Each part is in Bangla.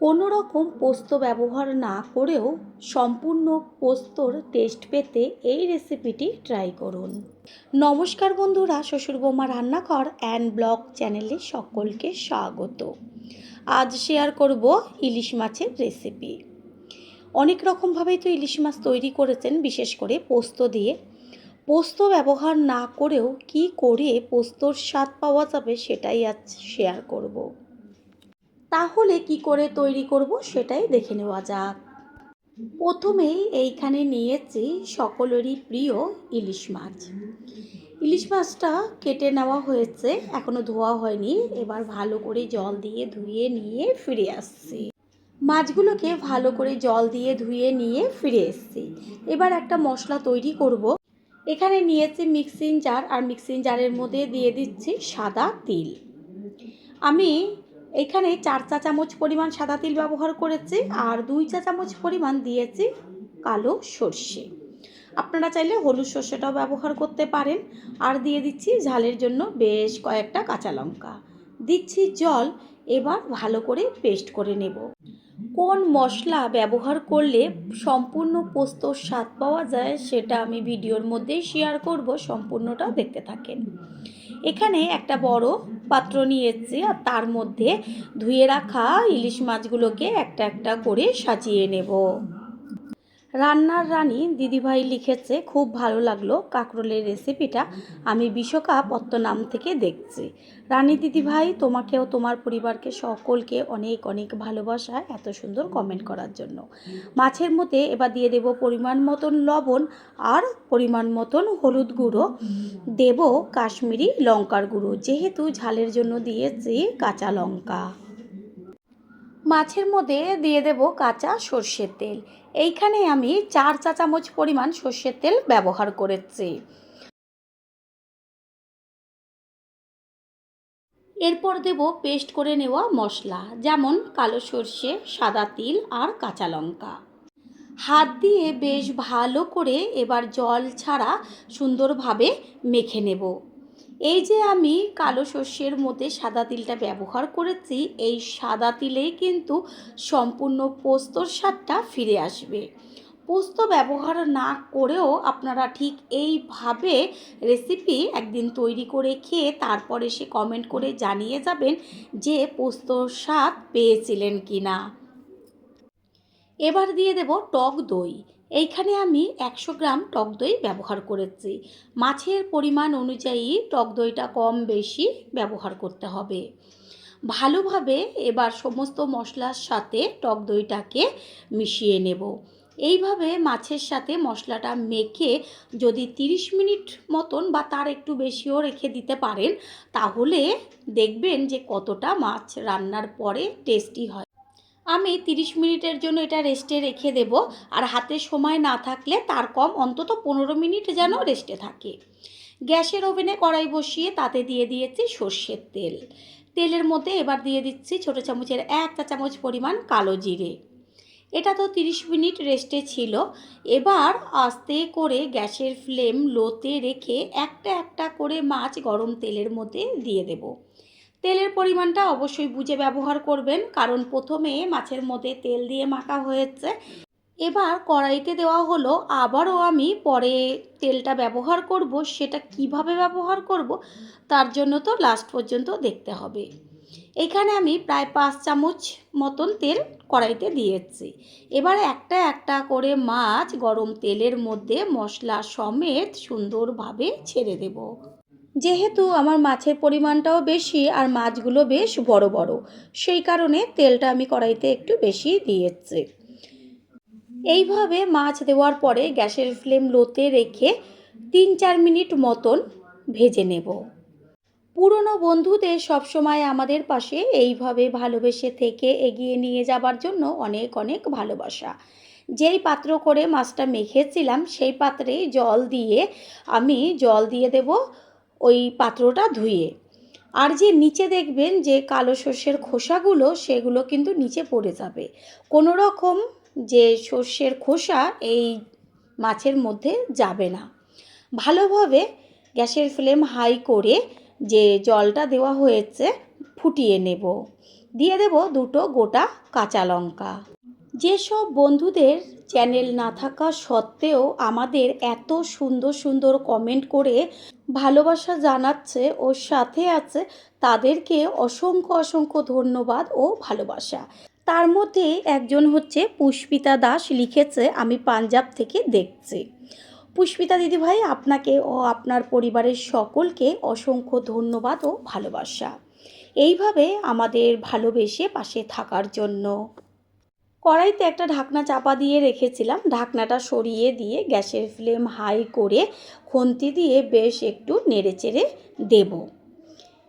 কোনো রকম পোস্ত ব্যবহার না করেও সম্পূর্ণ পোস্তর টেস্ট পেতে এই রেসিপিটি ট্রাই করুন। নমস্কার বন্ধুরা, শ্বশুর বৌমা রান্নাঘর অ্যান্ড ব্লগ চ্যানেলে সকলকে স্বাগত। আজ শেয়ার করব ইলিশ মাছের রেসিপি। অনেক রকমভাবেই তো ইলিশ মাছ তৈরি করেছেন, বিশেষ করে পোস্ত দিয়ে। পোস্ত ব্যবহার না করেও কি করে পোস্তর স্বাদ পাওয়া যাবে সেটাই আজ শেয়ার করব। তাহলে কি করে তৈরি করব সেটাই দেখে নেওয়া যাক। প্রথমেই এইখানে নিয়েছি সকলেরই প্রিয় ইলিশ মাছ। ইলিশ মাছটা কেটে নেওয়া হয়েছে, এখনো ধোয়া হয়নি। এবার ভালো করে জল দিয়ে ধুয়ে নিয়ে ফিরে আসছি। মাছগুলোকে ভালো করে জল দিয়ে ধুয়ে নিয়ে ফিরে এসছি। এবার একটা মশলা তৈরি করব। এখানে নিয়েছি মিক্সিং জার, আর মিক্সিং জারের মধ্যে দিয়ে দিচ্ছি সাদা তিল। আমি এখানে 4 চা চামচ পরিমাণ সাদা তিল ব্যবহার করেছি, আর 2 চা চামচ পরিমাণ দিয়েছি কালো সর্ষে। আপনারা চাইলে হলুদ সর্ষেটাও ব্যবহার করতে পারেন। আর দিয়ে দিচ্ছি ঝালের জন্য বেশ কয়েকটা কাঁচা লঙ্কা, দিচ্ছি জল। এবার ভালো করে পেস্ট করে নেব। কোন মশলা ব্যবহার করলে সম্পূর্ণ পোস্তর স্বাদ পাওয়া যায় সেটা আমি ভিডিওর মধ্যেই শেয়ার করব, সম্পূর্ণটা দেখতে থাকেন। এখানে একটা বড় পাত্র নিয়েছি, আর তার মধ্যে ধুয়ে রাখা ইলিশ মাছগুলোকে একটা একটা করে সাজিয়ে নেব। রান্নার রানী দিদিভাই লিখেছে, খুব ভালো লাগলো কাঁকরোলের রেসিপিটা, আমি বিশ্বকাপ নাম থেকে দেখছি। রানী দিদিভাই, তোমাকেও তোমার পরিবারকে সকলকে অনেক অনেক ভালোবাসা এত সুন্দর কমেন্ট করার জন্য। মাছের মধ্যে এবার দিয়ে দেব পরিমাণ মতন লবণ আর পরিমাণ মতন হলুদ গুঁড়ো, দেব কাশ্মীরি লঙ্কার গুঁড়ো, যেহেতু ঝালের জন্য দিয়েছি কাঁচা লঙ্কা। মাছের মধ্যে দিয়ে দেব কাঁচা সর্ষের তেল। এইখানে আমি 4 চা চামচ পরিমাণ সর্ষের তেল ব্যবহার করেছি। এরপর দেব পেস্ট করে নেওয়া মশলা, যেমন কালো সর্ষে, সাদা তিল আর কাঁচা লঙ্কা। হাত দিয়ে বেশ ভালো করে এবার জল ছাড়া সুন্দরভাবে মেখে নেব। এই যে আমি কালো সর্ষের মধ্যে সাদা তিলটা ব্যবহার করেছি, এই সাদা তিলেই কিন্তু সম্পূর্ণ পোস্তর স্বাদটা ফিরে আসবে। পোস্ত ব্যবহার না করেও আপনারা ঠিক এইভাবে রেসিপি একদিন তৈরি করে খেয়ে তারপর এসে কমেন্ট করে জানিয়ে যাবেন যে পোস্তর স্বাদ পেয়েছিলেন কি না। এবার দিয়ে দেব টক দই। এইখানে আমি 100 গ্রাম টক দই ব্যবহার করেছি। মাছের পরিমাণ অনুযায়ী টক দইটা কম বেশি ব্যবহার করতে হবে। ভালোভাবে এবার সমস্ত মশলার সাথে টক দইটাকে মিশিয়ে নেব। এইভাবে মাছের সাথে মশলাটা মেখে যদি 30 মিনিট মতন বা তার একটু বেশিও রেখে দিতে পারেন, তাহলে দেখবেন যে কতটা মাছ রান্নার পরে টেস্টি হয়। আমি 30 মিনিটের জন্য এটা রেস্টে রেখে দেব, আর হাতে সময় না থাকলে তার কম অন্তত 15 মিনিট যেন রেস্টে থাকে। গ্যাসের ওভেনে কড়াই বসিয়ে তাতে দিয়ে দিয়েছি সর্ষের তেল। তেলের মধ্যে এবার দিয়ে দিচ্ছি ছোটো চামচের 1 চা চামচ পরিমাণ কালো জিরে। এটা তো 30 মিনিট রেস্টে ছিল। এবার আস্তে করে গ্যাসের ফ্লেম লোতে রেখে একটা একটা করে মাছ গরম তেলের মধ্যে দিয়ে দেব। তেলের পরিমাণটা অবশ্যই বুঝে ব্যবহার করবেন, কারণ প্রথমে মাছের মধ্যে তেল দিয়ে মাখা হয়েছে। এবার কড়াইতে দেওয়া হলো, আবারও আমি পরে তেলটা ব্যবহার করব, সেটা কিভাবে ব্যবহার করব তার জন্য তো লাস্ট পর্যন্ত দেখতে হবে। এখানে আমি প্রায় 5 চামচ মতন তেল কড়াইতে দিয়েছি। এবার একটা একটা করে মাছ গরম তেলের মধ্যে মশলা সমেত সুন্দরভাবে ছেড়ে দেব। যেহেতু আমার মাছের পরিমাণটাও বেশি আর মাছগুলো বেশ বড় বড়, সেই কারণে তেলটা আমি কড়াইতে একটু বেশি দিয়েছি। এইভাবে মাছ দেওয়ার পরে গ্যাসের ফ্লেম লোতে রেখে 3-4 মিনিট মতন ভেজে নেব। পুরনো বন্ধুদের সবসময় আমাদের পাশে এইভাবে ভালোবেসে থেকে এগিয়ে নিয়ে যাবার জন্য অনেক অনেক ভালোবাসা। যেই পাত্র করে মাছটা মেখেছিলাম সেই পাত্রেই আমি জল দিয়ে দেব ওই পাত্রটা ধুয়ে। আর যে নিচে দেখবেন যে কালো সর্ষের খোসাগুলো, সেগুলো কিন্তু নিচে পড়ে যাবে। কোনো রকম যে সর্ষের খোসা এই মাছের মধ্যে যাবে না। ভালোভাবে গ্যাসের ফ্লেম হাই করে যে জলটা দেওয়া হয়েছে ফুটিয়ে নেব। দিয়ে দেব 2টো গোটা কাঁচা লঙ্কা। যেসব বন্ধুদের চ্যানেল না থাকা সত্ত্বেও আমাদের এত সুন্দর সুন্দর কমেন্ট করে ভালোবাসা জানাচ্ছে ও সাথে আছে, তাদেরকে অসংখ্য অসংখ্য ধন্যবাদ ও ভালোবাসা। তার মধ্যে একজন হচ্ছে পুষ্পিতা দাস, লিখেছে আমি পাঞ্জাব থেকে দেখছি। পুষ্পিতা দিদিভাই, আপনাকে ও আপনার পরিবারের সকলকে অসংখ্য ধন্যবাদ ও ভালোবাসা, এইভাবে আমাদের ভালোবেসে পাশে থাকার জন্য। কড়াইতে একটা ঢাকনা চাপা দিয়ে রেখেছিলাম, ঢাকনাটা সরিয়ে দিয়ে গ্যাসের ফ্লেম হাই করে খুন্তি দিয়ে বেশ একটু নেড়েচেড়ে দেব।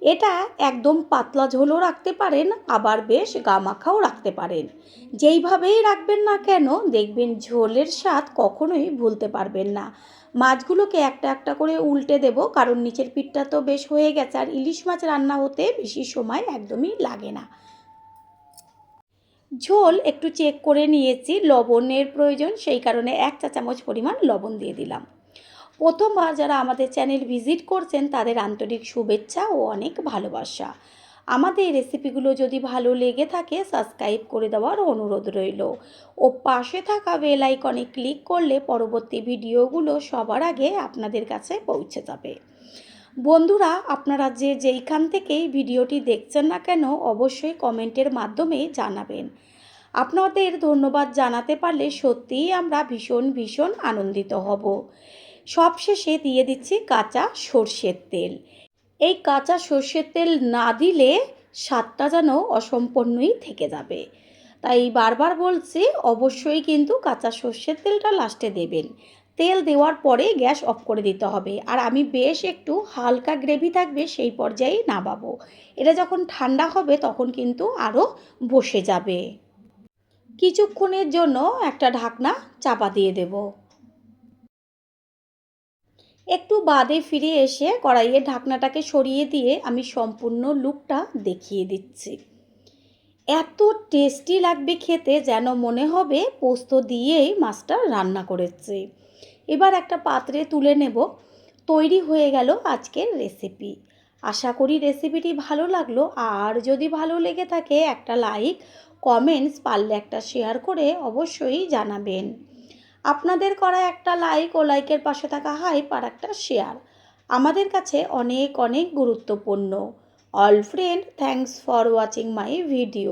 এটা একদম পাতলা ঝোলও রাখতে পারেন, আবার বেশ গামাখাও রাখতে পারেন। যেইভাবেই রাখবেন না কেন দেখবেন ঝোলের স্বাদ কখনোই ভুলতে পারবেন না। মাছগুলোকে একটা একটা করে উল্টে দেব, কারণ নিচের পিঠটা তো বেশ হয়ে গেছে, আর ইলিশ মাছ রান্না হতে বেশি সময় একদমই লাগে না। ঝোল একটু চেক করে নিয়েছি, লবণের প্রয়োজন, সেই কারণে 1 চা চামচ পরিমাণ লবণ দিয়ে দিলাম। প্রথমবার যারা আমাদের চ্যানেল ভিজিট করছেন তাদের আন্তরিক শুভেচ্ছা ও অনেক ভালোবাসা। আমাদের রেসিপিগুলো যদি ভালো লেগে থাকে সাবস্ক্রাইব করে দেওয়ার অনুরোধ রইল, ও পাশে থাকা বেল আইকনে ক্লিক করলে পরবর্তী ভিডিওগুলো সবার আগে আপনাদের কাছে পৌঁছে যাবে। বন্ধুরা, আপনারা যে যেইখান থেকেই ভিডিওটি দেখছেন না কেন অবশ্যই কমেন্টের মাধ্যমে জানাবেন। আপনাদের ধন্যবাদ জানাতে পারলে সত্যিই আমরা ভীষণ ভীষণ আনন্দিত হব। সবশেষে দিয়ে দিচ্ছি কাঁচা সর্ষের তেল। এই কাঁচা সর্ষের তেল না দিলে স্বাদটা যেন অসম্পূর্ণই থেকে যাবে, তাই বারবার বলছি অবশ্যই কিন্তু কাঁচা সর্ষের তেলটা লাস্টে দেবেন। তেল দেওয়ার পরে গ্যাস অফ করে দিতে হবে, আর আমি বেশ একটু হালকা গ্রেভি থাকবে সেই পর্যায়ে নামাবো। এটা যখন ঠান্ডা হবে তখন কিন্তু আরও বসে যাবে। কিছুক্ষণের জন্য একটা ঢাকনা চাপা দিয়ে দেব। একটু বাদে ফিরে এসে কড়াইয়ের ঢাকনাটাকে সরিয়ে দিয়ে আমি সম্পূর্ণ লুকটা দেখিয়ে দিচ্ছি। এত টেস্টি লাগবে খেতে, যেন মনে হবে পোস্ত দিয়েই মাছটা রান্না করেছি। এবার একটা পাত্রে তুলে নেব। তৈরি হয়ে গেল আজকের রেসিপি। আশা করি রেসিপিটি ভালো লাগলো, আর যদি ভালো লেগে থাকে একটা লাইক, কমেন্টস, পারলে একটা শেয়ার করে অবশ্যই জানাবেন। আপনাদের করা একটা লাইক ও লাইকের পাশে থাকা হাইপ আর একটা শেয়ার আমাদের কাছে অনেক অনেক গুরুত্বপূর্ণ। All friend, thanks for watching my video.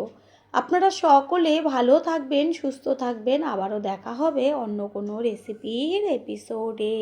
আপনারা সকলে ভালো থাকবেন, সুস্থ থাকবেন। আবারও দেখা হবে অন্য কোনো রেসিপির এপিসোডে।